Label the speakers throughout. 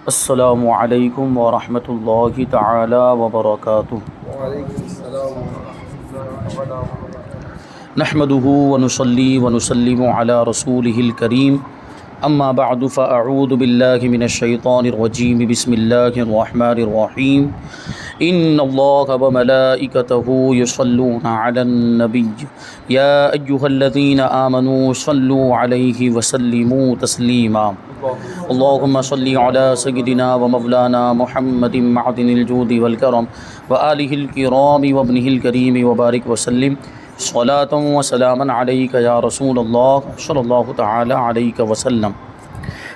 Speaker 1: السلام علیکم ورحمۃ اللہ تعالی وبرکاتہ۔
Speaker 2: وعلیکم السلام ورحمۃ اللہ وبرکاتہ۔
Speaker 1: نحمده ونصلی ونسلم علی رسولہ الکریم، اما بعد فاعوذ باللہ من الشیطان الرجیم، بسم اللہ الرحمن الرحیم۔ ان اللہ وملائکتہ یصلون علی النبی یا ایہا الذین آمنوا صلوا علیہ وسلموا تسلیما۔ اللہم صلی علی سیدنا ومولانا محمد معدن الجود والکرم وآلہ الکرام وابنہ الکریم وبارک وسلم صلاۃ و سلاما علیک یا رسول اللہ صلی اللہ تعالی علیہ وسلم۔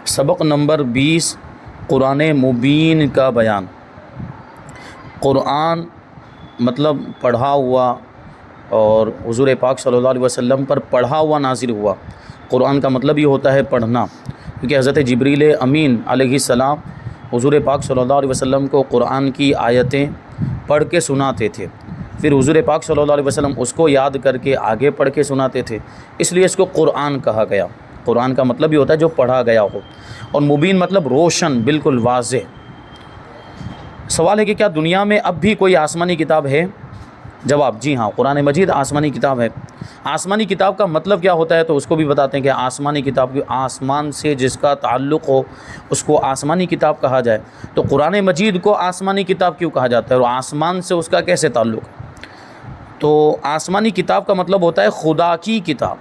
Speaker 1: سبق نمبر 20، قرآن مبین کا بیان۔ قرآن مطلب پڑھا ہوا، اور حضور پاک صلی اللہ علیہ وسلم پر پڑھا ہوا نازل ہوا۔ قرآن کا مطلب یہ ہوتا ہے پڑھنا، کیونکہ حضرت جبریل امین علیہ السلام حضور پاک صلی اللہ علیہ وسلم کو قرآن کی آیتیں پڑھ کے سناتے تھے، پھر حضور پاک صلی اللہ علیہ وسلم اس کو یاد کر کے آگے پڑھ کے سناتے تھے، اس لیے اس کو قرآن کہا گیا۔ قرآن کا مطلب یہ ہوتا ہے جو پڑھا گیا ہو، اور مبین مطلب روشن، بالکل واضح۔ سوال ہے کہ کیا دنیا میں اب بھی کوئی آسمانی کتاب ہے؟ جواب، جی ہاں، قرآن مجید آسمانی کتاب ہے۔ آسمانی کتاب کا مطلب کیا ہوتا ہے تو اس کو بھی بتاتے ہیں کہ آسمانی کتاب کی آسمان سے جس کا تعلق ہو اس کو آسمانی کتاب کہا جائے۔ تو قرآن مجید کو آسمانی کتاب کیوں کہا جاتا ہے، اور آسمان سے اس کا کیسے تعلق ہے؟ تو آسمانی کتاب کا مطلب ہوتا ہے خدا کی کتاب،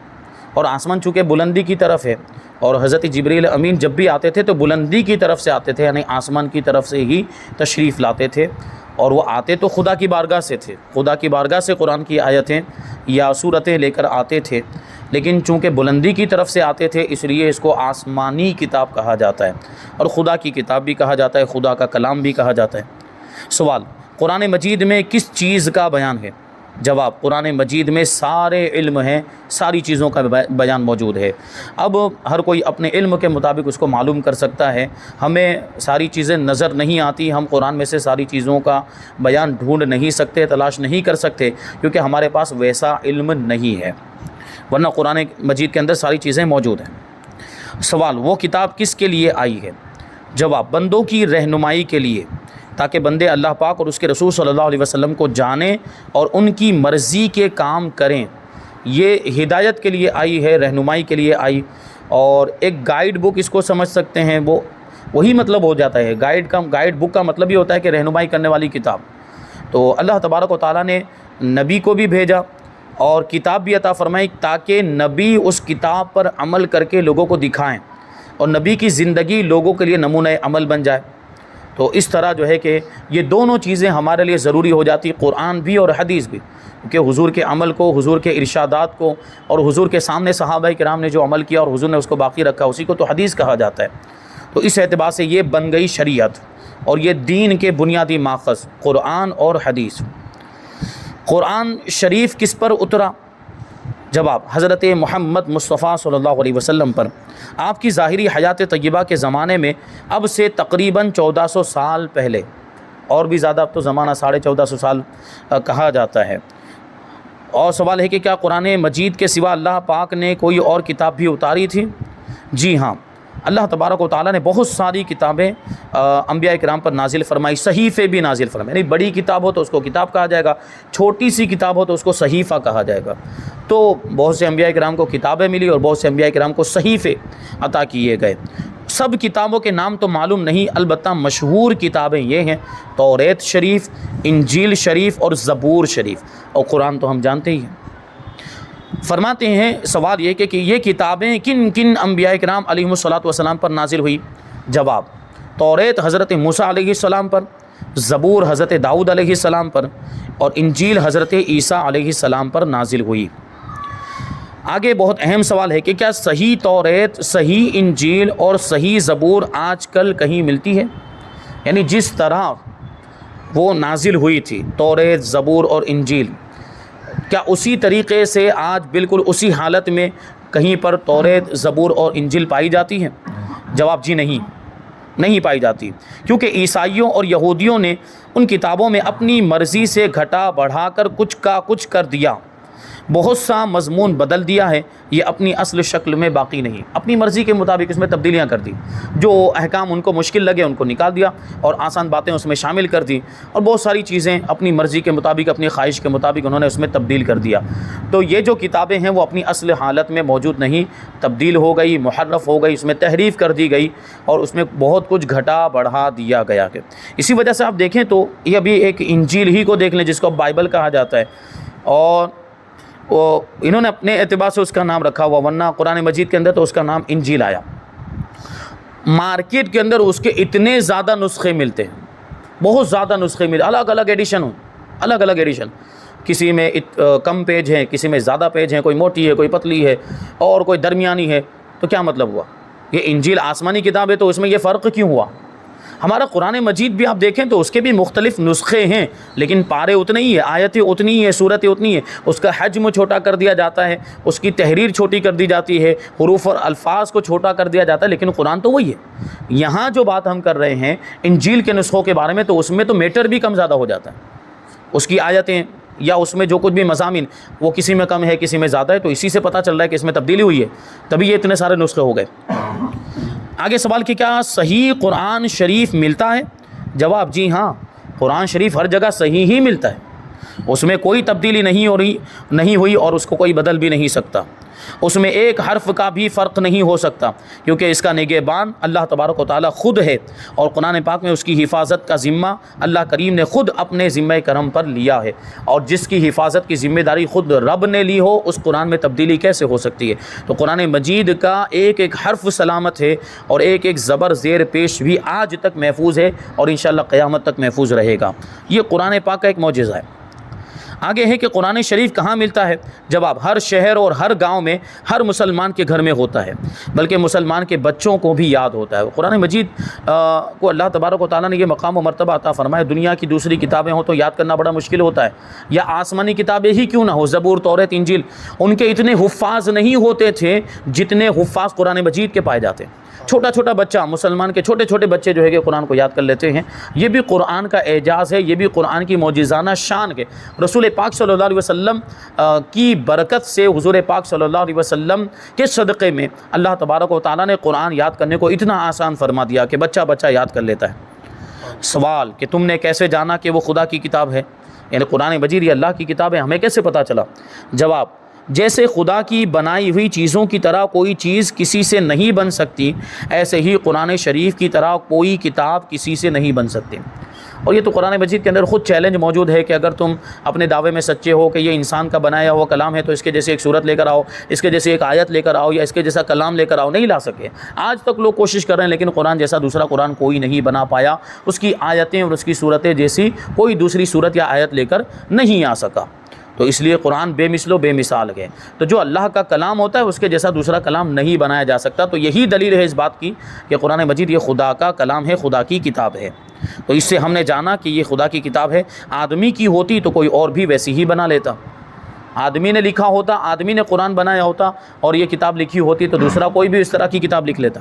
Speaker 1: اور آسمان چونکہ بلندی کی طرف ہے، اور حضرت جبریل امین جب بھی آتے تھے تو بلندی کی طرف سے آتے تھے، یعنی آسمان کی طرف سے ہی تشریف لاتے تھے، اور وہ آتے تو خدا کی بارگاہ سے تھے، خدا کی بارگاہ سے قرآن کی آیتیں یا صورتیں لے کر آتے تھے، لیکن چونکہ بلندی کی طرف سے آتے تھے اس لیے اس کو آسمانی کتاب کہا جاتا ہے، اور خدا کی کتاب بھی کہا جاتا ہے، خدا کا کلام بھی کہا جاتا ہے۔ سوال، قرآن مجید میں کس چیز کا بیان ہے؟ جواب، قرآن مجید میں سارے علم ہیں، ساری چیزوں کا بیان موجود ہے۔ اب ہر کوئی اپنے علم کے مطابق اس کو معلوم کر سکتا ہے، ہمیں ساری چیزیں نظر نہیں آتی، ہم قرآن میں سے ساری چیزوں کا بیان ڈھونڈ نہیں سکتے، تلاش نہیں کر سکتے، کیونکہ ہمارے پاس ویسا علم نہیں ہے، ورنہ قرآن مجید کے اندر ساری چیزیں موجود ہیں۔ سوال، وہ کتاب کس کے لیے آئی ہے؟ جواب، بندوں کی رہنمائی کے لیے، تاکہ بندے اللہ پاک اور اس کے رسول صلی اللہ علیہ وسلم کو جانیں اور ان کی مرضی کے کام کریں۔ یہ ہدایت کے لیے آئی ہے، رہنمائی کے لیے آئی، اور ایک گائیڈ بک اس کو سمجھ سکتے ہیں، وہی مطلب ہو جاتا ہے۔ گائیڈ بک کا مطلب یہ ہوتا ہے کہ رہنمائی کرنے والی کتاب۔ تو اللہ تبارک و تعالیٰ نے نبی کو بھی بھیجا اور کتاب بھی عطا فرمائی، تاکہ نبی اس کتاب پر عمل کر کے لوگوں کو دکھائیں، اور نبی کی زندگی لوگوں کے لیے نمونہ عمل بن جائے۔ تو اس طرح جو ہے کہ یہ دونوں چیزیں ہمارے لیے ضروری ہو جاتی، قرآن بھی اور حدیث بھی، کیونکہ حضور کے عمل کو، حضور کے ارشادات کو، اور حضور کے سامنے صحابہ کرام نے جو عمل کیا اور حضور نے اس کو باقی رکھا، اسی کو تو حدیث کہا جاتا ہے۔ تو اس اعتبار سے یہ بن گئی شریعت، اور یہ دین کے بنیادی ماخذ قرآن اور حدیث۔ قرآن شریف کس پر اترا؟ جواب، حضرت محمد مصطفیٰ صلی اللہ علیہ وسلم پر۔ آپ کی ظاہری حیات طیبہ کے زمانے میں اب سے تقریباً 1400 سال پہلے، اور بھی زیادہ، اب تو زمانہ 1450 سال کہا جاتا ہے۔ اور سوال ہے کہ کیا قرآن مجید کے سوا اللہ پاک نے کوئی اور کتاب بھی اتاری تھی؟ جی ہاں، اللہ تبارک و تعالیٰ نے بہت ساری کتابیں انبیاء کرام پر نازل فرمائی، صحیفے بھی نازل فرمائے، یعنی بڑی کتاب ہو تو اس کو کتاب کہا جائے گا، چھوٹی سی کتاب ہو تو اس کو صحیفہ کہا جائے گا۔ تو بہت سے انبیاء کرام کو کتابیں ملی، اور بہت سے انبیاء کرام کو صحیفے عطا کیے گئے۔ سب کتابوں کے نام تو معلوم نہیں، البتہ مشہور کتابیں یہ ہیں: توریت شریف، انجیل شریف اور زبور شریف، اور قرآن تو ہم جانتے ہی ہیں۔ فرماتے ہیں، سوال یہ کہ یہ کتابیں کن کن انبیاء کرام علیہم الصلوۃ والسلام پر نازل ہوئی؟ جواب، توریت حضرت موسیٰ علیہ السلام پر، زبور حضرت داؤد علیہ السلام پر، اور انجیل حضرت عیسیٰ علیہ السلام پر نازل ہوئی۔ آگے بہت اہم سوال ہے کہ کیا صحیح توریت، صحیح انجیل اور صحیح زبور آج کل کہیں ملتی ہے؟ یعنی جس طرح وہ نازل ہوئی تھی توریت، زبور اور انجیل، کیا اسی طریقے سے آج بالکل اسی حالت میں کہیں پر توریت، زبور اور انجیل پائی جاتی ہے؟ جواب، جی نہیں پائی جاتی، کیونکہ عیسائیوں اور یہودیوں نے ان کتابوں میں اپنی مرضی سے گھٹا بڑھا کر کچھ کا کچھ کر دیا۔ بہت سا مضمون بدل دیا ہے، یہ اپنی اصل شکل میں باقی نہیں، اپنی مرضی کے مطابق اس میں تبدیلیاں کر دی، جو احکام ان کو مشکل لگے ان کو نکال دیا اور آسان باتیں اس میں شامل کر دی، اور بہت ساری چیزیں اپنی مرضی کے مطابق اپنی خواہش کے مطابق انہوں نے اس میں تبدیل کر دیا۔ تو یہ جو کتابیں ہیں وہ اپنی اصل حالت میں موجود نہیں، تبدیل ہو گئی، محرف ہو گئی، اس میں تحریف کر دی گئی اور اس میں بہت کچھ گھٹا بڑھا دیا گیا ہے۔ اسی وجہ سے آپ دیکھیں تو یہ ابھی ایک انجیل ہی کو دیکھ لیں جس کو بائبل کہا جاتا ہے، اور انہوں نے اپنے اعتبار سے اس کا نام رکھا ہوا، ورنہ قرآن مجید کے اندر تو اس کا نام انجیل آیا۔ مارکیٹ کے اندر اس کے اتنے زیادہ نسخے ملتے ہیں، بہت زیادہ نسخے ملتے، الگ الگ ایڈیشن الگ الگ ایڈیشن، کسی میں کم پیج ہیں، کسی میں زیادہ پیج ہیں، کوئی موٹی ہے، کوئی پتلی ہے، اور کوئی درمیانی ہے۔ تو کیا مطلب ہوا؟ یہ انجیل آسمانی کتاب ہے تو اس میں یہ فرق کیوں ہوا؟ ہمارا قرآن مجید بھی آپ دیکھیں تو اس کے بھی مختلف نسخے ہیں، لیکن پارے اتنے ہی ہیں، آیتیں اتنی ہی ہیں، صورتیں اتنی ہیں، اس کا حجم چھوٹا کر دیا جاتا ہے، اس کی تحریر چھوٹی کر دی جاتی ہے، حروف اور الفاظ کو چھوٹا کر دیا جاتا ہے، لیکن قرآن تو وہی ہے۔ یہاں جو بات ہم کر رہے ہیں انجیل کے نسخوں کے بارے میں، تو اس میں تو میٹر بھی کم زیادہ ہو جاتا ہے، اس کی آیتیں یا اس میں جو کچھ بھی مضامین وہ کسی میں کم ہے کسی میں زیادہ ہے، تو اسی سے پتہ چل رہا ہے کہ اس میں تبدیلی ہوئی ہے، تبھی یہ اتنے سارے نسخے ہو گئے۔ آگے سوال کہ کیا صحیح قرآن شریف ملتا ہے؟ جواب جی ہاں، قرآن شریف ہر جگہ صحیح ہی ملتا ہے، اس میں کوئی تبدیلی نہیں ہوئی اور اس کو کوئی بدل بھی نہیں سکتا، اس میں ایک حرف کا بھی فرق نہیں ہو سکتا، کیونکہ اس کا نگہبان اللہ تبارک و تعالیٰ خود ہے، اور قرآن پاک میں اس کی حفاظت کا ذمہ اللہ کریم نے خود اپنے ذمہ کرم پر لیا ہے، اور جس کی حفاظت کی ذمہ داری خود رب نے لی ہو اس قرآن میں تبدیلی کیسے ہو سکتی ہے؟ تو قرآن مجید کا ایک ایک حرف سلامت ہے، اور ایک ایک زبر زیر پیش بھی آج تک محفوظ ہے، اور انشاءاللہ قیامت تک محفوظ رہے گا۔ یہ قرآن پاک کا ایک معجزہ ہے۔ آگے ہے کہ قرآن شریف کہاں ملتا ہے؟ جواب ہر شہر اور ہر گاؤں میں ہر مسلمان کے گھر میں ہوتا ہے، بلکہ مسلمان کے بچوں کو بھی یاد ہوتا ہے۔ قرآن مجید کو اللہ تبارک و تعالیٰ نے یہ مقام و مرتبہ عطا فرمایا، دنیا کی دوسری کتابیں ہوں تو یاد کرنا بڑا مشکل ہوتا ہے، یا آسمانی کتابیں ہی کیوں نہ ہو، زبور، تورات، انجیل، ان کے اتنے حفاظ نہیں ہوتے تھے جتنے حفاظ قرآن مجید کے پائے جاتے ہیں۔ چھوٹا چھوٹا بچہ، مسلمان کے چھوٹے چھوٹے بچے جو ہے کہ قرآن کو یاد کر لیتے ہیں، یہ بھی قرآن کا اعجاز ہے، یہ بھی قرآن کی معجزانہ شان ہے۔ رسول پاک صلی اللہ علیہ وسلم کی برکت سے، حضور پاک صلی اللہ علیہ وسلم کے صدقے میں اللہ تبارک و تعالیٰ نے قرآن یاد کرنے کو اتنا آسان فرما دیا کہ بچہ بچہ یاد کر لیتا ہے۔ سوال کہ تم نے کیسے جانا کہ وہ خدا کی کتاب ہے؟ یعنی قرآن مجید یہ اللہ کی کتاب ہے، ہمیں کیسے پتہ چلا؟ جواب جیسے خدا کی بنائی ہوئی چیزوں کی طرح کوئی چیز کسی سے نہیں بن سکتی، ایسے ہی قرآن شریف کی طرح کوئی کتاب کسی سے نہیں بن سکتی۔ اور یہ تو قرآن مجید کے اندر خود چیلنج موجود ہے کہ اگر تم اپنے دعوے میں سچے ہو کہ یہ انسان کا بنایا ہوا کلام ہے تو اس کے جیسے ایک صورت لے کر آؤ، اس کے جیسے ایک آیت لے کر آؤ، یا اس کے جیسا کلام لے کر آؤ، نہیں لا سکے۔ آج تک لوگ کوشش کر رہے ہیں، لیکن قرآن جیسا دوسرا قرآن کوئی نہیں بنا پایا، اس کی آیتیں اور اس کی صورتیں جیسی کوئی دوسری صورت یا آیت لے کر نہیں آ سکا۔ تو اس لیے قرآن بے مثل و بے مثال ہے۔ تو جو اللہ کا کلام ہوتا ہے اس کے جیسا دوسرا کلام نہیں بنایا جا سکتا۔ تو یہی دلیل ہے اس بات کی کہ قرآن مجید یہ خدا کا کلام ہے، خدا کی کتاب ہے۔ تو اس سے ہم نے جانا کہ یہ خدا کی کتاب ہے۔ آدمی کی ہوتی تو کوئی اور بھی ویسی ہی بنا لیتا، آدمی نے لکھا ہوتا، آدمی نے قرآن بنایا ہوتا، اور یہ کتاب لکھی ہوتی تو دوسرا کوئی بھی اس طرح کی کتاب لکھ لیتا۔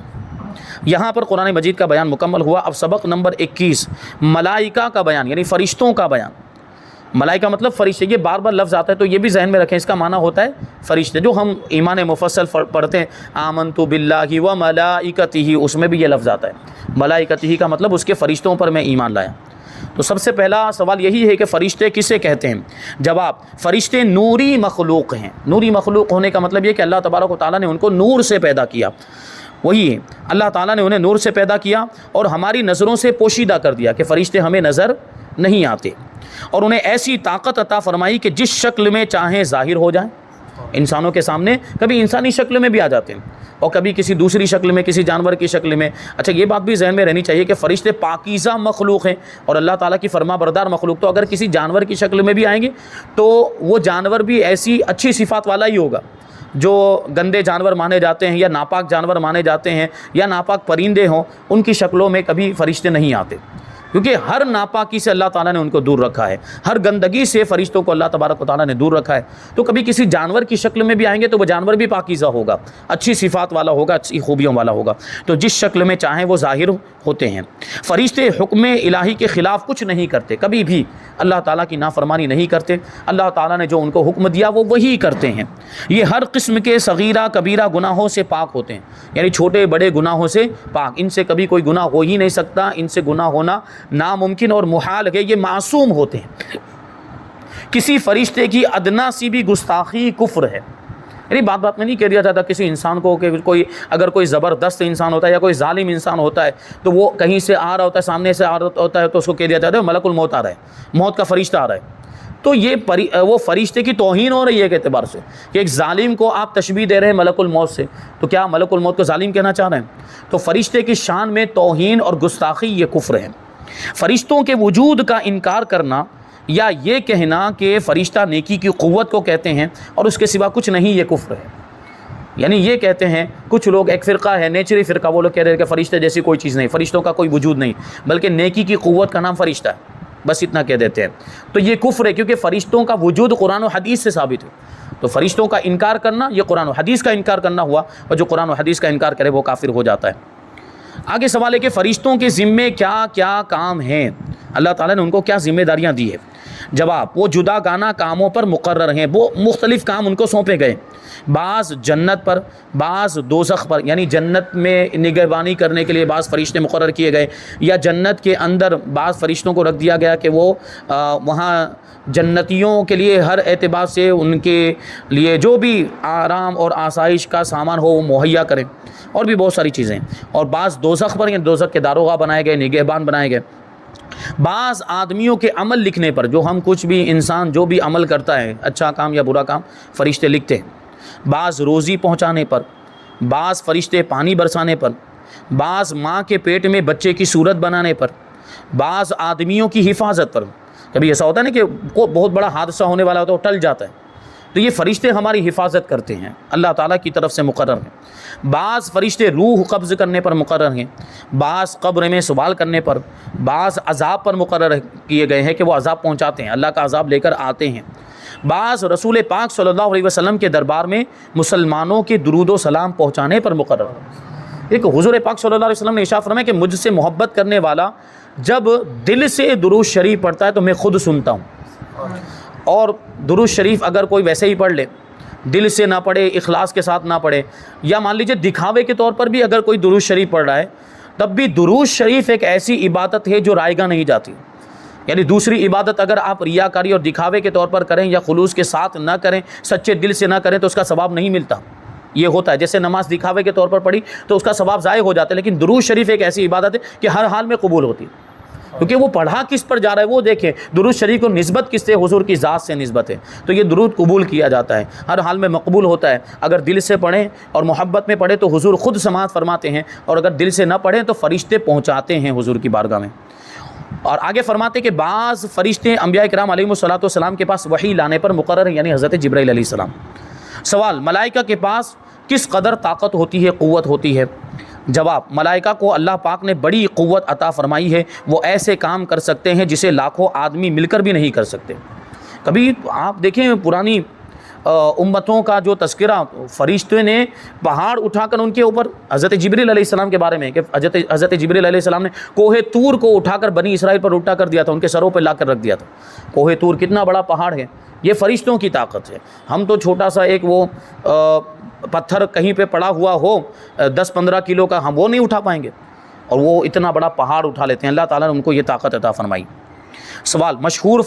Speaker 1: یہاں پر قرآن مجید کا بیان مکمل ہوا۔ اب سبق نمبر 21، ملائکہ کا بیان، یعنی فرشتوں کا بیان۔ ملائکہ مطلب فرشتے، یہ بار بار لفظ آتا ہے تو یہ بھی ذہن میں رکھیں، اس کا معنی ہوتا ہے فرشتے۔ جو ہم ایمان مفصل پڑھتے ہیں، آمنت باللہ و ملائکتہ، اس میں بھی یہ لفظ آتا ہے۔ ملائکتہ کا مطلب اس کے فرشتوں پر میں ایمان لایا۔ تو سب سے پہلا سوال یہی ہے کہ فرشتے کسے کہتے ہیں؟ جواب فرشتے نوری مخلوق ہیں۔ نوری مخلوق ہونے کا مطلب یہ کہ اللہ تبارک و تعالیٰ نے ان کو نور سے پیدا کیا۔ وہی ہے، اللہ تعالیٰ نے انہیں نور سے پیدا کیا اور ہماری نظروں سے پوشیدہ کر دیا کہ فرشتے ہمیں نظر نہیں آتے، اور انہیں ایسی طاقت عطا فرمائی کہ جس شکل میں چاہیں ظاہر ہو جائیں۔ انسانوں کے سامنے کبھی انسانی شکل میں بھی آ جاتے ہیں، اور کبھی کسی دوسری شکل میں، کسی جانور کی شکل میں۔ اچھا، یہ بات بھی ذہن میں رہنی چاہیے کہ فرشتے پاکیزہ مخلوق ہیں اور اللہ تعالیٰ کی فرما بردار مخلوق، تو اگر کسی جانور کی شکل میں بھی آئیں گے تو وہ جانور بھی ایسی اچھی صفات والا ہی ہوگا۔ جو گندے جانور مانے جاتے ہیں یا ناپاک جانور مانے جاتے ہیں یا ناپاک پرندے ہوں، ان کی شکلوں میں کبھی فرشتے نہیں آتے۔ کیونکہ ہر ناپاکی سے اللہ تعالیٰ نے ان کو دور رکھا ہے، ہر گندگی سے فرشتوں کو اللہ تبارک و تعالیٰ نے دور رکھا ہے۔ تو کبھی کسی جانور کی شکل میں بھی آئیں گے تو وہ جانور بھی پاکیزہ ہوگا، اچھی صفات والا ہوگا، اچھی خوبیوں والا ہوگا، تو جس شکل میں چاہیں وہ ظاہر ہوتے ہیں۔ فرشتے حکم الہی کے خلاف کچھ نہیں کرتے، کبھی بھی اللہ تعالیٰ کی نافرمانی نہیں کرتے، اللہ تعالیٰ نے جو ان کو حکم دیا وہ وہی کرتے ہیں۔ یہ ہر قسم کے صغیرہ کبیرہ گناہوں سے پاک ہوتے ہیں، یعنی چھوٹے بڑے گناہوں سے پاک، ان سے کبھی کوئی گناہ ہو ہی نہیں سکتا، ان سے گناہ ہونا ناممکن اور محال ہے، یہ معصوم ہوتے ہیں۔ کسی فرشتے کی ادنا سی بھی گستاخی کفر ہے، یعنی بات میں نہیں کہہ دیا جاتا کسی انسان کو کہ اگر کوئی زبردست انسان ہوتا ہے یا کوئی ظالم انسان ہوتا ہے تو وہ کہیں سے آ رہا ہوتا ہے، سامنے سے آ رہا ہوتا ہے تو اس کو کہہ دیا جاتا ہے ملک الموت آ رہا ہے، موت کا فرشتہ آ رہا ہے، تو یہ وہ فرشتے کی توہین ہو رہی ہے ایک اعتبار سے کہ ایک ظالم کو آپ تشبیہ دے رہے ہیں ملک الموت سے، تو کیا ملک الموت کو ظالم کہنا چاہ رہے ہیں؟ تو فرشتے کی شان میں توہین اور گستاخی یہ کفر ہے۔ فرشتوں کے وجود کا انکار کرنا یا یہ کہنا کہ فرشتہ نیکی کی قوت کو کہتے ہیں اور اس کے سوا کچھ نہیں، یہ کفر ہے۔ یعنی یہ کہتے ہیں کچھ لوگ، ایک فرقہ ہے نیچری فرقہ، وہ لوگ کہہ رہے ہیں کہ فرشتے جیسی کوئی چیز نہیں، فرشتوں کا کوئی وجود نہیں، بلکہ نیکی کی قوت کا نام فرشتہ ہے، بس اتنا کہہ دیتے ہیں، تو یہ کفر ہے، کیونکہ فرشتوں کا وجود قرآن و حدیث سے ثابت ہے۔ تو فرشتوں کا انکار کرنا یہ قرآن و حدیث کا انکار کرنا ہوا، اور جو قرآن و حدیث کا انکار کرے وہ کافر ہو جاتا ہے۔ آگے سوال ہے کہ فرشتوں کے ذمے کیا کیا کام ہیں، اللہ تعالیٰ نے ان کو کیا ذمہ داریاں دی ہے؟ جواب، وہ جدا گانہ کاموں پر مقرر ہیں، وہ مختلف کام ان کو سونپے گئے، بعض جنت پر، بعض دوزخ پر، یعنی جنت میں نگہبانی کرنے کے لیے بعض فرشتے مقرر کیے گئے، یا جنت کے اندر بعض فرشتوں کو رکھ دیا گیا کہ وہ وہاں جنتیوں کے لیے ہر اعتبار سے ان کے لیے جو بھی آرام اور آسائش کا سامان ہو وہ مہیا کریں، اور بھی بہت ساری چیزیں، اور بعض دوزخ پر، یعنی دوزخ کے داروغہ بنائے گئے، نگہبان بنائے گئے۔ بعض آدمیوں کے عمل لکھنے پر، جو ہم کچھ بھی انسان جو بھی عمل کرتا ہے، اچھا کام یا برا کام، فرشتے لکھتے ہیں۔ بعض روزی پہنچانے پر، بعض فرشتے پانی برسانے پر، بعض ماں کے پیٹ میں بچے کی صورت بنانے پر، بعض آدمیوں کی حفاظت پر۔ کبھی ایسا ہوتا ہے نا کہ کوئی بہت بڑا حادثہ ہونے والا ہوتا ہے وہ ٹل جاتا ہے، تو یہ فرشتے ہماری حفاظت کرتے ہیں، اللہ تعالیٰ کی طرف سے مقرر ہیں۔ بعض فرشتے روح قبض کرنے پر مقرر ہیں، بعض قبر میں سوال کرنے پر، بعض عذاب پر مقرر کیے گئے ہیں کہ وہ عذاب پہنچاتے ہیں، اللہ کا عذاب لے کر آتے ہیں۔ بعض رسول پاک صلی اللہ علیہ وسلم کے دربار میں مسلمانوں کے درود و سلام پہنچانے پر مقرر ہیں۔ ایک حضور پاک صلی اللہ علیہ وسلم نے ارشاد فرمایا کہ مجھ سے محبت کرنے والا جب دل سے درود شریف پڑھتا ہے تو میں خود سنتا ہوں، اور درود شریف اگر کوئی ویسے ہی پڑھ لے، دل سے نہ پڑھے، اخلاص کے ساتھ نہ پڑھے، یا مان لیجئے دکھاوے کے طور پر بھی اگر کوئی درود شریف پڑھ رہا ہے، تب بھی درود شریف ایک ایسی عبادت ہے جو رائگاں نہیں جاتی۔ یعنی دوسری عبادت اگر آپ ریاکاری اور دکھاوے کے طور پر کریں یا خلوص کے ساتھ نہ کریں، سچے دل سے نہ کریں، تو اس کا ثواب نہیں ملتا۔ یہ ہوتا ہے جیسے نماز دکھاوے کے طور پر پڑھی تو اس کا ثواب ضائع ہو جاتا ہے، لیکن درود شریف ایک ایسی عبادت ہے کہ ہر حال میں قبول ہوتی ہے، کیونکہ وہ پڑھا کس پر جا رہا ہے وہ دیکھیں، درود شریف کو نسبت کس سے، حضور کی ذات سے نسبت ہے، تو یہ درود قبول کیا جاتا ہے، ہر حال میں مقبول ہوتا ہے۔ اگر دل سے پڑھیں اور محبت میں پڑھیں تو حضور خود سماعت فرماتے ہیں، اور اگر دل سے نہ پڑھیں تو فرشتے پہنچاتے ہیں حضور کی بارگاہ میں۔ اور آگے فرماتے کہ بعض فرشتے انبیاء کرام علیہم الصلوۃ کے پاس وحی لانے پر مقرر ہیں، یعنی حضرت جبرائیل علیہ السلام۔ سوال، ملائکہ کے پاس کس قدر طاقت ہوتی ہے، قوت ہوتی ہے؟ جواب، ملائکہ کو اللہ پاک نے بڑی قوت عطا فرمائی ہے، وہ ایسے کام کر سکتے ہیں جسے لاکھوں آدمی مل کر بھی نہیں کر سکتے۔ کبھی آپ دیکھیں پرانی امتوں کا جو تذکرہ، فرشتے نے پہاڑ اٹھا کر ان کے اوپر، حضرت جبریل علیہ السلام کے بارے میں کہ حضرت جبریل علیہ السلام نے کوہ طور کو اٹھا کر بنی اسرائیل پر الٹا کر دیا تھا، ان کے سروں پہ لا کر رکھ دیا تھا۔ کوہ طور کتنا بڑا پہاڑ ہے، یہ فرشتوں کی طاقت ہے۔ ہم تو چھوٹا سا ایک وہ پتھر کہیں پہ پڑا ہوا ہو 10-15 کلو کا، ہم وہ نہیں اٹھا پائیں گے، اور وہ اتنا بڑا پہاڑ اٹھا لیتے ہیں۔ اللہ تعالیٰ نے ان کو یہ طاقت عطا فرمائی۔ سوال، مشہور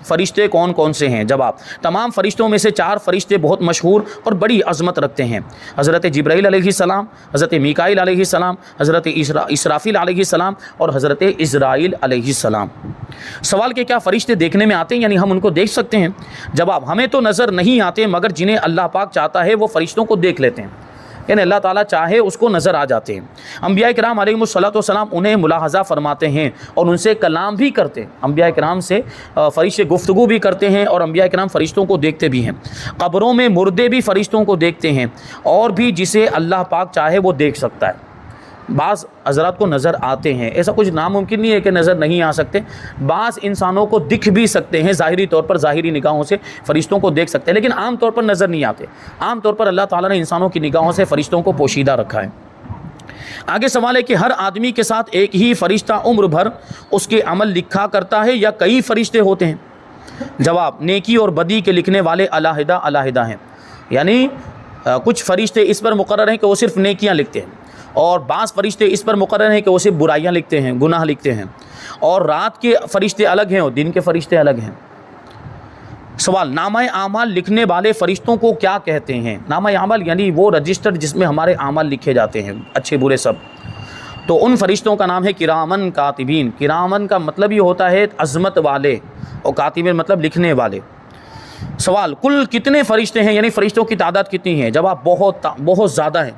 Speaker 1: فرشتے کون کون سے ہیں؟ جواب، تمام فرشتوں میں سے 4 فرشتے بہت مشہور اور بڑی عظمت رکھتے ہیں، حضرت جبرائیل علیہ السلام، حضرت میکائیل علیہ السلام، حضرت اسرافیل علیہ السلام، اور حضرت عزرائیل علیہ السلام۔ سوال کہ کیا فرشتے دیکھنے میں آتے ہیں، یعنی ہم ان کو دیکھ سکتے ہیں؟ جواب، ہمیں تو نظر نہیں آتے، مگر جنہیں اللہ پاک چاہتا ہے وہ فرشتوں کو دیکھ لیتے ہیں، یعنی اللہ تعالیٰ چاہے اس کو نظر آ جاتے ہیں۔ انبیاء کرام علیہم الصلوۃ انہیں ملاحظہ فرماتے ہیں اور ان سے کلام بھی کرتے ہیں، انبیاء کرام سے فرشتے گفتگو بھی کرتے ہیں، اور انبیاء کرام فرشتوں کو دیکھتے بھی ہیں۔ قبروں میں مردے بھی فرشتوں کو دیکھتے ہیں، اور بھی جسے اللہ پاک چاہے وہ دیکھ سکتا ہے۔ بعض حضرات کو نظر آتے ہیں، ایسا کچھ ناممکن نہیں ہے کہ نظر نہیں آ سکتے، بعض انسانوں کو دکھ بھی سکتے ہیں، ظاہری طور پر ظاہری نگاہوں سے فرشتوں کو دیکھ سکتے ہیں، لیکن عام طور پر نظر نہیں آتے۔ عام طور پر اللہ تعالیٰ نے انسانوں کی نگاہوں سے فرشتوں کو پوشیدہ رکھا ہے۔ آگے سوال ہے کہ ہر آدمی کے ساتھ ایک ہی فرشتہ عمر بھر اس کے عمل لکھا کرتا ہے یا کئی فرشتے ہوتے ہیں؟ جواب، نیکی اور بدی کے لکھنے والے علیحدہ علیحدہ ہیں، یعنی کچھ فرشتے اس پر مقرر ہیں کہ وہ صرف نیکیاں لکھتے ہیں، اور بعض فرشتے اس پر مقرر ہیں کہ وہ صرف برائیاں لکھتے ہیں، گناہ لکھتے ہیں، اور رات کے فرشتے الگ ہیں اور دن کے فرشتے الگ ہیں۔ سوال، نامہ اعمال لکھنے والے فرشتوں کو کیا کہتے ہیں؟ نامہ اعمال یعنی وہ رجسٹر جس میں ہمارے اعمال لکھے جاتے ہیں، اچھے برے سب، تو ان فرشتوں کا نام ہے کرامن کاتبین۔ کرامن کا مطلب یہ ہوتا ہے عظمت والے، اور کاتبین مطلب لکھنے والے۔ سوال، کل کتنے فرشتے ہیں، یعنی فرشتوں کی تعداد کتنی ہے؟ جواب، بہت زیادہ ہے،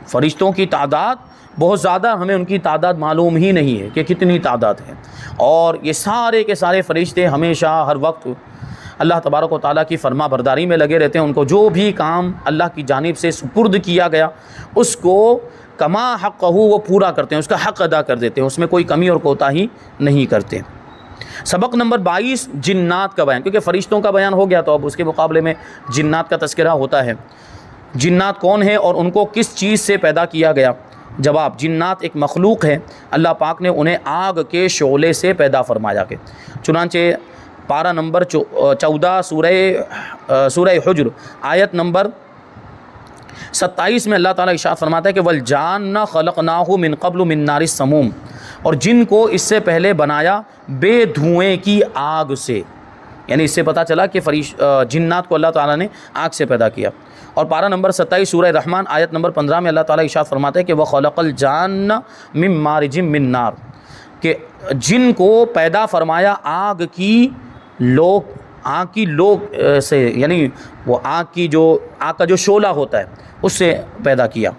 Speaker 1: فرشتوں کی تعداد بہت زیادہ، ہمیں ان کی تعداد معلوم ہی نہیں ہے کہ کتنی تعداد ہے، اور یہ سارے کے سارے فرشتے ہمیشہ ہر وقت اللہ تبارک و تعالیٰ کی فرما برداری میں لگے رہتے ہیں۔ ان کو جو بھی کام اللہ کی جانب سے سپرد کیا گیا اس کو کما حق وہ پورا کرتے ہیں، اس کا حق ادا کر دیتے ہیں، اس میں کوئی کمی اور کوتاہی نہیں کرتے۔ سبق نمبر 22، جنات کا بیان، کیونکہ فرشتوں کا بیان ہو گیا تو اب اس کے مقابلے میں جنات کا تذکرہ ہوتا ہے۔ جنات کون ہیں اور ان کو کس چیز سے پیدا کیا گیا؟ جواب، جنات ایک مخلوق ہے، اللہ پاک نے انہیں آگ کے شعلے سے پیدا فرمایا کہ چنانچہ پارہ نمبر 14 سورہ حجر آیت نمبر 27 میں اللہ تعالیٰ ارشاد فرماتا ہے کہ وَالْجَانَّ خَلَقْنَاهُ مِن قَبْلُ مِن نَارِ السَّمُومِ، اور جن کو اس سے پہلے بنایا بے دھوئیں کی آگ سے، یعنی اس سے پتہ چلا کہ جنات کو اللہ تعالیٰ نے آگ سے پیدا کیا۔ اور پارہ نمبر 27 سورہ رحمان آیت نمبر 15 میں اللہ تعالیٰ ارشاد فرماتا ہے کہ وَخَلَقَ الْجَانَّ مِن مَارِجٍ مِن نَار، کہ جن کو پیدا فرمایا آگ کی لوگ سے، یعنی وہ آگ کا جو شعلہ ہوتا ہے اس سے پیدا کیا۔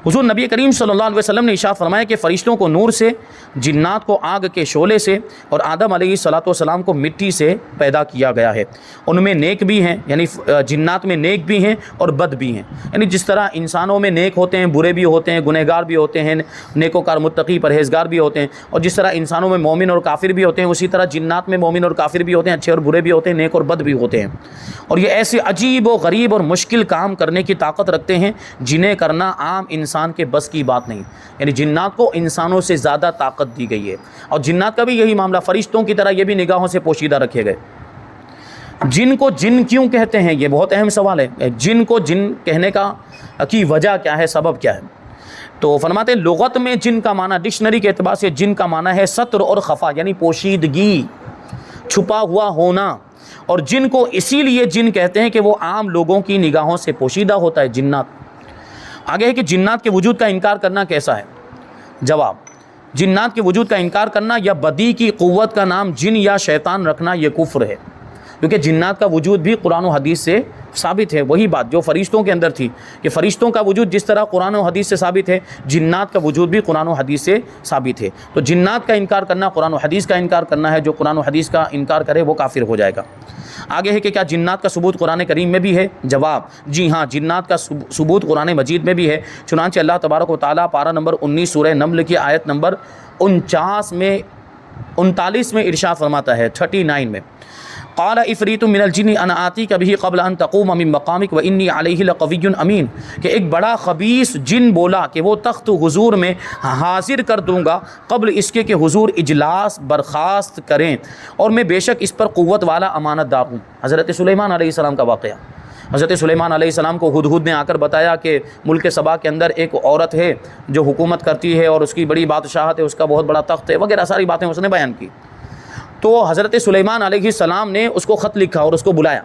Speaker 1: حضور نبی کریم صلی اللہ علیہ وسلم نے ارشاد فرمایا کہ فرشتوں کو نور سے، جنات کو آگ کے شعلے سے، اور آدم علیہ السلام کو مٹی سے پیدا کیا گیا ہے۔ ان میں نیک بھی ہیں، یعنی جنات میں نیک بھی ہیں اور بد بھی ہیں، یعنی جس طرح انسانوں میں نیک ہوتے ہیں، برے بھی ہوتے ہیں، گنہگار بھی ہوتے ہیں، نیکوکار متقی پرہیزگار بھی ہوتے ہیں، اور جس طرح انسانوں میں مومن اور کافر بھی ہوتے ہیں اسی طرح جنات میں مومن اور کافر بھی ہوتے ہیں، اچھے اور برے بھی ہوتے ہیں، نیک اور بد بھی ہوتے ہیں، اور یہ ایسے عجیب و غریب اور مشکل کام کرنے کی طاقت رکھتے ہیں جنہیں کرنا عام انسان کے بس کی بات نہیں، یعنی جنات کو انسانوں سے زیادہ طاقت دی گئی ہے، اور جنات کا بھی یہی معاملہ، فرشتوں کی طرح یہ بھی نگاہوں سے پوشیدہ رکھے گئے۔ جن کو جن کیوں کہتے ہیں، یہ بہت اہم سوال ہے، جن کو جن کہنے کی وجہ کیا ہے، سبب کیا ہے؟ تو فرماتے ہیں لغت میں جن کا معنی، ڈکشنری کے اعتبار سے جن کا معنی ہے ستر اور خفا، یعنی پوشیدگی، چھپا ہوا ہونا، اور جن کو اسی لیے جن کہتے ہیں کہ وہ عام لوگوں کی نگاہوں سے پوشیدہ ہوتا ہے، جنات۔ آگے ہے کہ جنات کے وجود کا انکار کرنا کیسا ہے؟ جواب، جنات کے وجود کا انکار کرنا یا بدی کی قوت کا نام جن یا شیطان رکھنا یہ کفر ہے، کیونکہ جنات کا وجود بھی قرآن و حدیث سے ثابت ہے، وہی بات جو فرشتوں کے اندر تھی کہ فرشتوں کا وجود جس طرح قرآن و حدیث سے ثابت ہے، جنات کا وجود بھی قرآن و حدیث سے ثابت ہے، تو جنات کا انکار کرنا قرآن و حدیث کا انکار کرنا ہے، جو قرآن و حدیث کا انکار کرے وہ کافر ہو جائے گا۔ آگے ہے کہ کیا جنات کا ثبوت قرآن کریم میں بھی ہے؟ جواب، جی ہاں، جنات کا ثبوت قرآن مجید میں بھی ہے، چنانچہ اللہ تبارک و تعالیٰ پارہ نمبر 19 سورہ نمل کی آیت نمبر 39 میں ارشاد فرماتا ہے، 39 میں، قال افریت من الجن انا آتیک بہ قبل ان تقوم من مقامک وانی علیہ لقوی امین، کہ ایک بڑا خبیث جن بولا کہ وہ تخت حضور میں حاضر کر دوں گا قبل اس کے کہ حضور اجلاس برخاست کریں، اور میں بے شک اس پر قوت والا امانت دار ہوں۔ حضرت سلیمان علیہ السلام کا واقعہ، حضرت سلیمان علیہ السلام کو ہدہد نے آ کر بتایا کہ ملک سبا کے اندر ایک عورت ہے جو حکومت کرتی ہے اور اس کی بڑی بادشاہت ہے، اس کا بہت بڑا تخت ہے، وغیرہ ساری باتیں اس نے بیان کی۔ تو حضرت سلیمان علیہ السلام نے اس کو خط لکھا اور اس کو بلایا،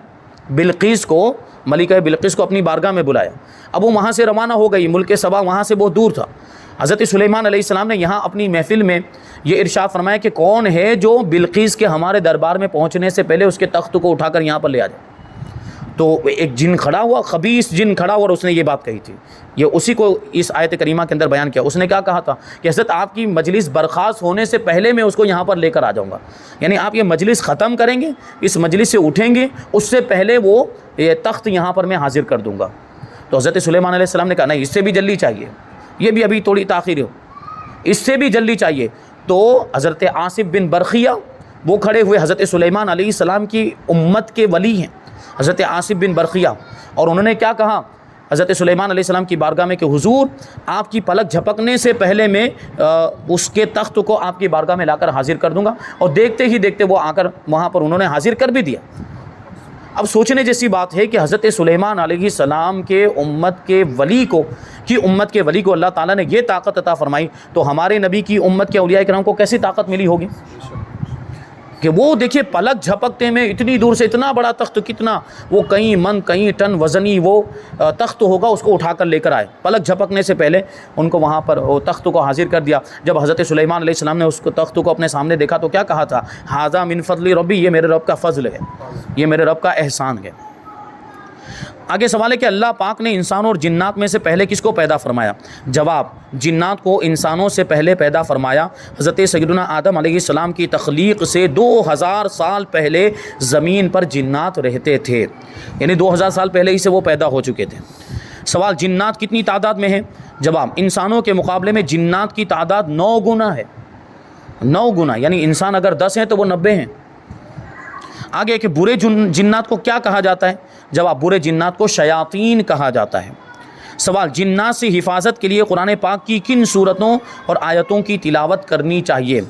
Speaker 1: بلقیس کو، ملکہ بلقیس کو اپنی بارگاہ میں بلایا۔ اب وہ وہاں سے روانہ ہو گئی، ملک سبا وہاں سے بہت دور تھا۔ حضرت سلیمان علیہ السلام نے یہاں اپنی محفل میں یہ ارشاد فرمایا کہ کون ہے جو بلقیس کے ہمارے دربار میں پہنچنے سے پہلے اس کے تخت کو اٹھا کر یہاں پر لے آ جائے۔ تو ایک جن کھڑا ہوا، خبیث جن کھڑا ہوا، اور اس نے یہ بات کہی تھی، یہ اسی کو اس آیت کریمہ کے اندر بیان کیا۔ اس نے کیا کہا تھا کہ حضرت آپ کی مجلس برخاست ہونے سے پہلے میں اس کو یہاں پر لے کر آ جاؤں گا، یعنی آپ یہ مجلس ختم کریں گے، اس مجلس سے اٹھیں گے، اس سے پہلے وہ یہ تخت یہاں پر میں حاضر کر دوں گا۔ تو حضرت سلیمان علیہ السلام نے کہا نہیں، اس سے بھی جلدی چاہیے، یہ بھی ابھی تھوڑی تاخیر ہو، اس سے بھی جلدی چاہیے۔ تو حضرت آصف بن برخیہ وہ کھڑے ہوئے، حضرت سلیمان علیہ السلام کی امت کے ولی ہیں حضرت آصف بن برخیہ، اور انہوں نے کیا کہا حضرت سلیمان علیہ السلام کی بارگاہ میں کہ حضور آپ کی پلک جھپکنے سے پہلے میں اس کے تخت کو آپ کی بارگاہ میں لا کر حاضر کر دوں گا، اور دیکھتے ہی دیکھتے وہ آ کر وہاں پر انہوں نے حاضر کر بھی دیا۔ اب سوچنے جیسی بات ہے کہ حضرت سلیمان علیہ السلام کے امت کے ولی کو اللہ تعالیٰ نے یہ طاقت عطا فرمائی، تو ہمارے نبی کی امت کے اولیاء کرام کو کیسی طاقت ملی ہوگی کہ وہ دیکھیے پلک جھپکتے میں اتنی دور سے اتنا بڑا تخت، کتنا وہ کئی من کئی ٹن وزنی وہ تخت ہوگا، اس کو اٹھا کر لے کر آئے، پلک جھپکنے سے پہلے ان کو وہاں پر وہ تخت کو حاضر کر دیا۔ جب حضرت سلیمان علیہ السلام نے اس کو تخت کو اپنے سامنے دیکھا تو کیا کہا تھا؟ ھذا من فضل ربی، یہ میرے رب کا فضل ہے، یہ میرے رب کا احسان ہے۔ آگے سوال ہے کہ اللہ پاک نے انسانوں اور جنات میں سے پہلے کس کو پیدا فرمایا؟ جواب، جنات کو انسانوں سے پہلے پیدا فرمایا۔ حضرت سیدنا آدم علیہ السلام کی تخلیق سے 2000 سال پہلے زمین پر جنات رہتے تھے، یعنی 2000 سال پہلے ہی سے وہ پیدا ہو چکے تھے۔ سوال، جنات کتنی تعداد میں ہیں؟ جواب، انسانوں کے مقابلے میں جنات کی تعداد 9 گنا ہے، 9 گنا، یعنی انسان اگر 10 ہیں تو وہ 90 ہیں۔ آگے کہ برے جنات کو کیا کہا جاتا ہے؟ جواب، برے جنات کو شیاطین کہا جاتا ہے۔ سوال، جنات سے حفاظت کے لیے قرآن پاک کی کن صورتوں اور آیتوں کی تلاوت کرنی چاہیے؟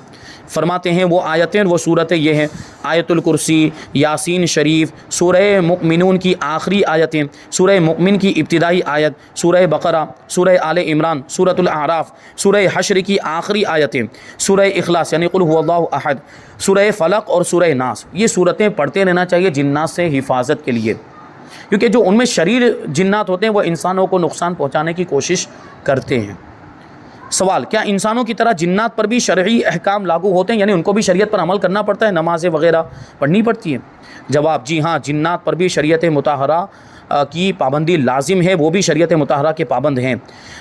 Speaker 1: فرماتے ہیں وہ آیتیں وہ صورتیں یہ ہیں: آیت الکرسی، یاسین شریف، سورہ مؤمنون کی آخری آیتیں، سورہ مؤمن کی ابتدائی آیت، سورہ بقرہ، سورہ آل عمران، سورۃ الاعراف، سورہ حشر کی آخری آیتیں، سورہ اخلاص یعنی قل هو اللہ احد، سورہ فلق اور سورہ ناس۔ یہ صورتیں پڑھتے رہنا چاہیے جنات سے حفاظت کے لیے، کیونکہ جو ان میں شریر جنات ہوتے ہیں وہ انسانوں کو نقصان پہنچانے کی کوشش کرتے ہیں۔ سوال، کیا انسانوں کی طرح جنات پر بھی شرعی احکام لاگو ہوتے ہیں، یعنی ان کو بھی شریعت پر عمل کرنا پڑتا ہے، نمازیں وغیرہ پڑھنی پڑتی ہیں؟ جواب، جی ہاں، جنات پر بھی شریعت مطہرہ کی پابندی لازم ہے، وہ بھی شریعت مطہرہ کے پابند ہیں۔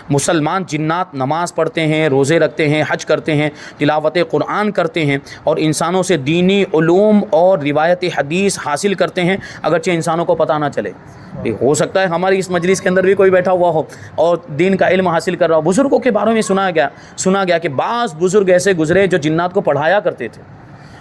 Speaker 1: مسلمان جنات نماز پڑھتے ہیں، روزے رکھتے ہیں، حج کرتے ہیں، تلاوت قرآن کرتے ہیں، اور انسانوں سے دینی علوم اور روایت حدیث حاصل کرتے ہیں، اگرچہ انسانوں کو پتہ نہ چلے۔ ہو سکتا ہے ہماری اس مجلس کے اندر بھی کوئی بیٹھا ہوا ہو اور دین کا علم حاصل کر رہا ہو۔ بزرگوں کے بارے میں سنا گیا کہ بعض بزرگ ایسے گزرے جو جنات کو پڑھایا کرتے تھے،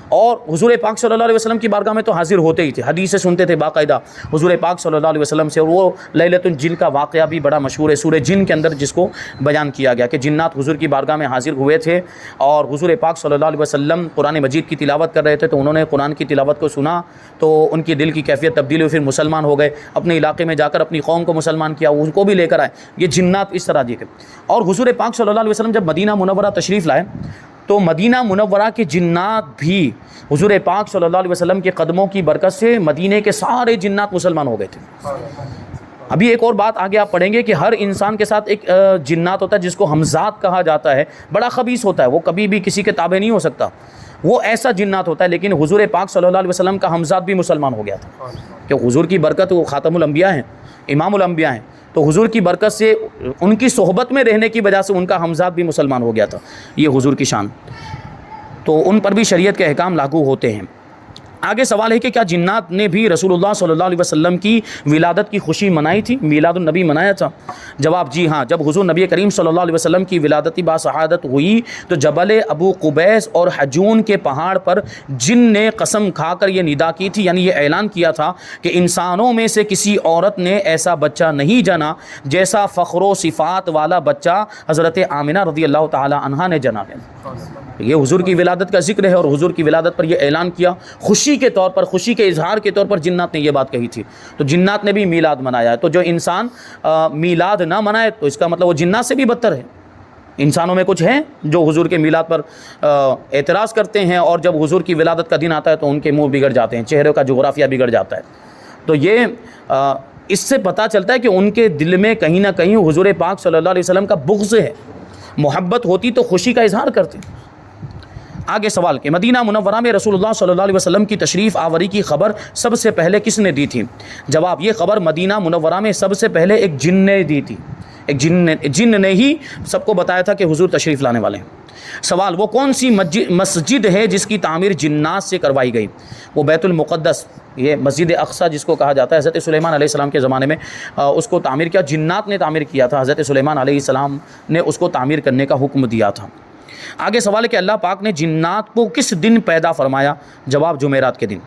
Speaker 1: اور حضور پاک صلی اللہ علیہ وسلم کی بارگاہ میں تو حاضر ہوتے ہی تھے، حدیثیں سنتے تھے باقاعدہ حضور پاک صلی اللہ علیہ وسلم سے۔ اور وہ لیلۃ الجن کا واقعہ بھی بڑا مشہور ہے سورہ جن کے اندر، جس کو بیان کیا گیا کہ جنات حضور کی بارگاہ میں حاضر ہوئے تھے، اور حضور پاک صلی اللہ علیہ وسلم قرآن مجید کی تلاوت کر رہے تھے، تو انہوں نے قرآن کی تلاوت کو سنا تو ان کی دل کی کیفیت تبدیل ہوئی، پھر مسلمان ہو گئے، اپنے علاقے میں جا کر اپنی قوم کو مسلمان کیا، ان کو بھی لے کر آئے۔ یہ جنات اس طرح دیکھے۔ اور حضور پاک صلی اللہ علیہ وسلم جب مدینہ منورہ تشریف لائے تو مدینہ منورہ کے جنات بھی حضور پاک صلی اللہ علیہ وسلم کے قدموں کی برکت سے مدینے کے سارے جنات مسلمان ہو گئے تھے۔ ابھی ایک اور بات آگے آپ پڑھیں گے کہ ہر انسان کے ساتھ ایک جنات ہوتا ہے جس کو ہمزاد کہا جاتا ہے، بڑا خبیث ہوتا ہے، وہ کبھی بھی کسی کے تابع نہیں ہو سکتا، وہ ایسا جنات ہوتا ہے۔ لیکن حضور پاک صلی اللہ علیہ وسلم کا ہمزاد بھی مسلمان ہو گیا تھا، کہ حضور کی برکت، وہ خاتم الانبیاء ہیں، امام الانبیاء ہیں، تو حضور کی برکت سے، ان کی صحبت میں رہنے کی وجہ سے ان کا ہمزاد بھی مسلمان ہو گیا تھا۔ یہ حضور کی شان، تو ان پر بھی شریعت کے احکام لاگو ہوتے ہیں۔ آگے سوال ہے کہ کیا جنات نے بھی رسول اللہ صلی اللہ علیہ وسلم کی ولادت کی خوشی منائی تھی، میلاد النبی منایا تھا؟ جواب، جی ہاں، جب حضور نبی کریم صلی اللہ علیہ وسلم کی ولادتی باسعادت ہوئی تو جبل ابو قبیس اور حجون کے پہاڑ پر جن نے قسم کھا کر یہ ندا کی تھی، یعنی یہ اعلان کیا تھا کہ انسانوں میں سے کسی عورت نے ایسا بچہ نہیں جنا جیسا فخر و صفات والا بچہ حضرت آمنہ رضی اللہ تعالی عنہا نے جنا ہے۔ یہ حضور کی ولادت کا ذکر ہے، اور حضور کی ولادت پر یہ اعلان کیا، خوشی کے طور پر، خوشی کے اظہار کے طور پر جنات نے یہ بات کہی تھی، تو جنات نے بھی میلاد منایا ہے۔ تو جو انسان میلاد نہ منائے تو اس کا مطلب وہ جنات سے بھی بدتر ہے۔ انسانوں میں کچھ ہیں جو حضور کے میلاد پر اعتراض کرتے ہیں، اور جب حضور کی ولادت کا دن آتا ہے تو ان کے منہ بگڑ جاتے ہیں، چہرے کا جغرافیہ بگڑ جاتا ہے۔ تو یہ اس سے پتہ چلتا ہے کہ ان کے دل میں کہیں نہ کہیں حضور پاک صلی اللہ علیہ وسلم کا بغض ہے، محبت ہوتی تو خوشی کا اظہار کرتے۔ آگے سوال کہ مدینہ منورہ میں رسول اللہ صلی اللہ علیہ وسلم کی تشریف آوری کی خبر سب سے پہلے کس نے دی تھی؟ جواب، یہ خبر مدینہ منورہ میں سب سے پہلے ایک جن نے دی تھی، ایک جن نے ہی سب کو بتایا تھا کہ حضور تشریف لانے والے ہیں۔ سوال، وہ کون سی مسجد ہے جس کی تعمیر جنات سے کروائی گئی؟ وہ بیت المقدس، یہ مسجد اقصی جس کو کہا جاتا ہے، حضرت سلیمان علیہ السلام کے زمانے میں اس کو تعمیر کیا، جنات نے تعمیر کیا تھا، حضرت سلیمان علیہ السلام نے اس کو تعمیر کرنے کا حکم دیا تھا۔ آگے سوال ہے کہ اللہ پاک نے جنات کو کس دن پیدا فرمایا؟ جواب جمعرات کے دن۔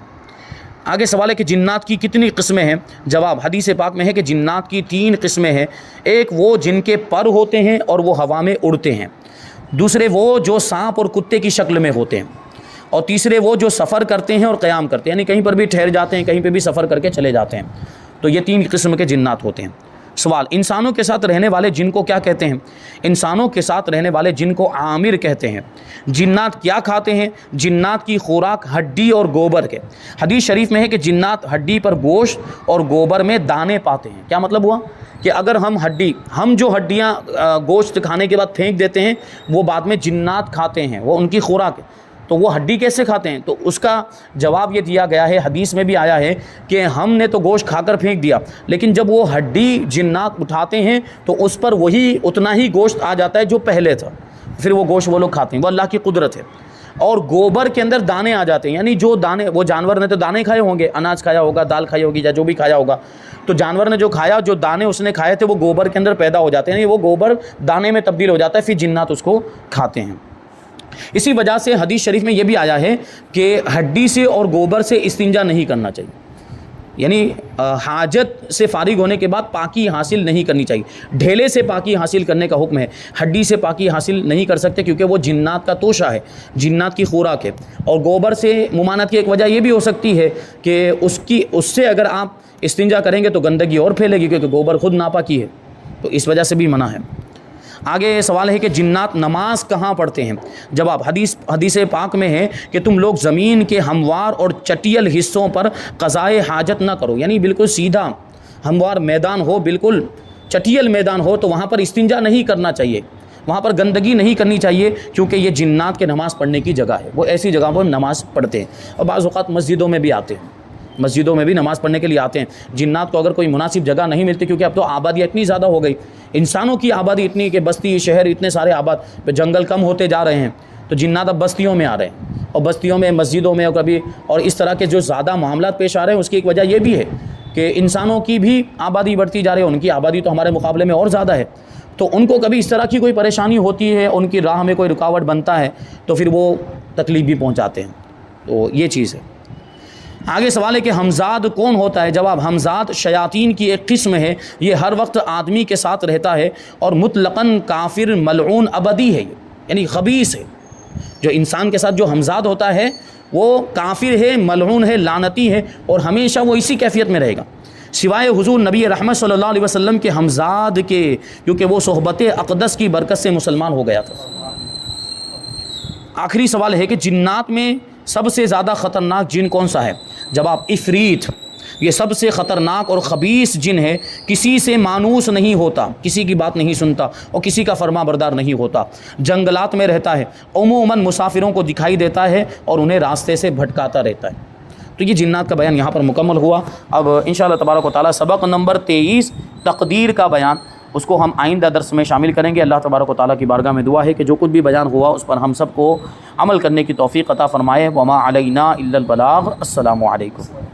Speaker 1: آگے سوال ہے کہ جنات کی کتنی قسمیں ہیں؟ جواب حدیث پاک میں ہے کہ جنات کی 3 قسمیں ہیں۔ ایک وہ جن کے پر ہوتے ہیں اور وہ ہوا میں اڑتے ہیں، دوسرے وہ جو سانپ اور کتے کی شکل میں ہوتے ہیں، اور تیسرے وہ جو سفر کرتے ہیں اور قیام کرتے ہیں، یعنی کہیں پر بھی ٹھہر جاتے ہیں، کہیں پہ بھی سفر کر کے چلے جاتے ہیں۔ تو یہ 3 قسم کے جنات ہوتے ہیں۔ سوال، انسانوں کے ساتھ رہنے والے جن کو کیا کہتے ہیں؟ انسانوں کے ساتھ رہنے والے جن کو عامر کہتے ہیں۔ جنات کیا کھاتے ہیں؟ جنات کی خوراک ہڈی اور گوبر کے۔ حدیث شریف میں ہے کہ جنات ہڈی پر گوشت اور گوبر میں دانے پاتے ہیں۔ کیا مطلب ہوا؟ کہ اگر ہم جو ہڈیاں گوشت کھانے کے بعد پھینک دیتے ہیں، وہ بعد میں جنات کھاتے ہیں، وہ ان کی خوراک ہے۔ تو وہ ہڈی کیسے کھاتے ہیں؟ تو اس کا جواب یہ دیا گیا ہے، حدیث میں بھی آیا ہے کہ ہم نے تو گوشت کھا کر پھینک دیا، لیکن جب وہ ہڈی جنات اٹھاتے ہیں تو اس پر وہی اتنا ہی گوشت آ جاتا ہے جو پہلے تھا، پھر وہ گوشت وہ لوگ کھاتے ہیں۔ وہ اللہ کی قدرت ہے۔ اور گوبر کے اندر دانے آ جاتے ہیں، یعنی جو دانے، وہ جانور نے تو دانے کھائے ہوں گے، اناج کھایا ہوگا، دال کھائی ہوگی یا جو بھی کھایا ہوگا، تو جانور نے جو کھایا، جو دانے اس نے کھائے تھے وہ گوبر کے اندر پیدا ہو جاتے ہیں، یعنی وہ گوبر دانے میں تبدیل ہو جاتا ہے، پھر جنات اس کو کھاتے ہیں۔ اسی وجہ سے حدیث شریف میں یہ بھی آیا ہے کہ ہڈی سے اور گوبر سے استنجا نہیں کرنا چاہیے، یعنی حاجت سے فارغ ہونے کے بعد پاکی حاصل نہیں کرنی چاہیے۔ ڈھیلے سے پاکی حاصل کرنے کا حکم ہے، ہڈی سے پاکی حاصل نہیں کر سکتے کیونکہ وہ جنات کا توشہ ہے، جنات کی خوراک ہے۔ اور گوبر سے ممانعت کی ایک وجہ یہ بھی ہو سکتی ہے کہ اس سے اگر آپ استنجا کریں گے تو گندگی اور پھیلے گی، کیونکہ گوبر خود ناپاکی ہے، تو اس وجہ سے بھی منع ہے۔ آگے سوال ہے کہ جنات نماز کہاں پڑھتے ہیں؟ جواب حدیث پاک میں ہے کہ تم لوگ زمین کے ہموار اور چٹیل حصوں پر قضائے حاجت نہ کرو، یعنی بالکل سیدھا ہموار میدان ہو، بالکل چٹیل میدان ہو تو وہاں پر استنجا نہیں کرنا چاہیے، وہاں پر گندگی نہیں کرنی چاہیے، کیونکہ یہ جنات کے نماز پڑھنے کی جگہ ہے، وہ ایسی جگہ پر نماز پڑھتے ہیں۔ اور بعض اوقات مسجدوں میں بھی آتے ہیں، مسجدوں میں بھی نماز پڑھنے کے لیے آتے ہیں۔ جنات کو اگر کوئی مناسب جگہ نہیں ملتی، کیونکہ اب تو آبادیاں اتنی زیادہ ہو گئی، انسانوں کی آبادی اتنی کہ بستی شہر اتنے سارے آباد، جنگل کم ہوتے جا رہے ہیں، تو جنات اب بستیوں میں آ رہے ہیں، اور بستیوں میں، مسجدوں میں، اور اس طرح کے جو زیادہ معاملات پیش آ رہے ہیں، اس کی ایک وجہ یہ بھی ہے کہ انسانوں کی بھی آبادی بڑھتی جا رہی ہے، ان کی آبادی تو ہمارے مقابلے میں اور زیادہ ہے، تو ان کو کبھی اس طرح کی کوئی پریشانی ہوتی ہے، ان کی راہ میں کوئی رکاوٹ بنتا ہے تو پھر وہ تکلیف بھی پہنچاتے ہیں، تو یہ چیز ہے۔ آگے سوال ہے کہ ہمزاد کون ہوتا ہے؟ جواب ہمزاد شیاطین کی ایک قسم ہے، یہ ہر وقت آدمی کے ساتھ رہتا ہے اور مطلقاً کافر ملعون ابدی ہے، یعنی خبیث ہے۔ جو انسان کے ساتھ جو ہمزاد ہوتا ہے وہ کافر ہے، ملعون ہے، لعنتی ہے، اور ہمیشہ وہ اسی کیفیت میں رہے گا، سوائے حضور نبی رحمت صلی اللہ علیہ وسلم کے ہمزاد کے، کیونکہ وہ صحبت اقدس کی برکت سے مسلمان ہو گیا تھا۔ آخری سوال ہے کہ جنات میں سب سے زیادہ خطرناک جن کون سا ہے؟ جواب عفریت، یہ سب سے خطرناک اور خبیث جن ہے، کسی سے مانوس نہیں ہوتا، کسی کی بات نہیں سنتا اور کسی کا فرما بردار نہیں ہوتا، جنگلات میں رہتا ہے، عموماً مسافروں کو دکھائی دیتا ہے اور انہیں راستے سے بھٹکاتا رہتا ہے۔ تو یہ جنات کا بیان یہاں پر مکمل ہوا۔ اب انشاءاللہ تبارک و تعالیٰ سبق نمبر 23 تقدیر کا بیان، اس کو ہم آئندہ درس میں شامل کریں گے۔ اللہ تبارک و تعالیٰ کی بارگاہ میں دعا ہے کہ جو کچھ بھی بیان ہوا اس پر ہم سب کو عمل کرنے کی توفیق عطا فرمائے۔ وما علینا الا البلاغ۔ السلام علیکم۔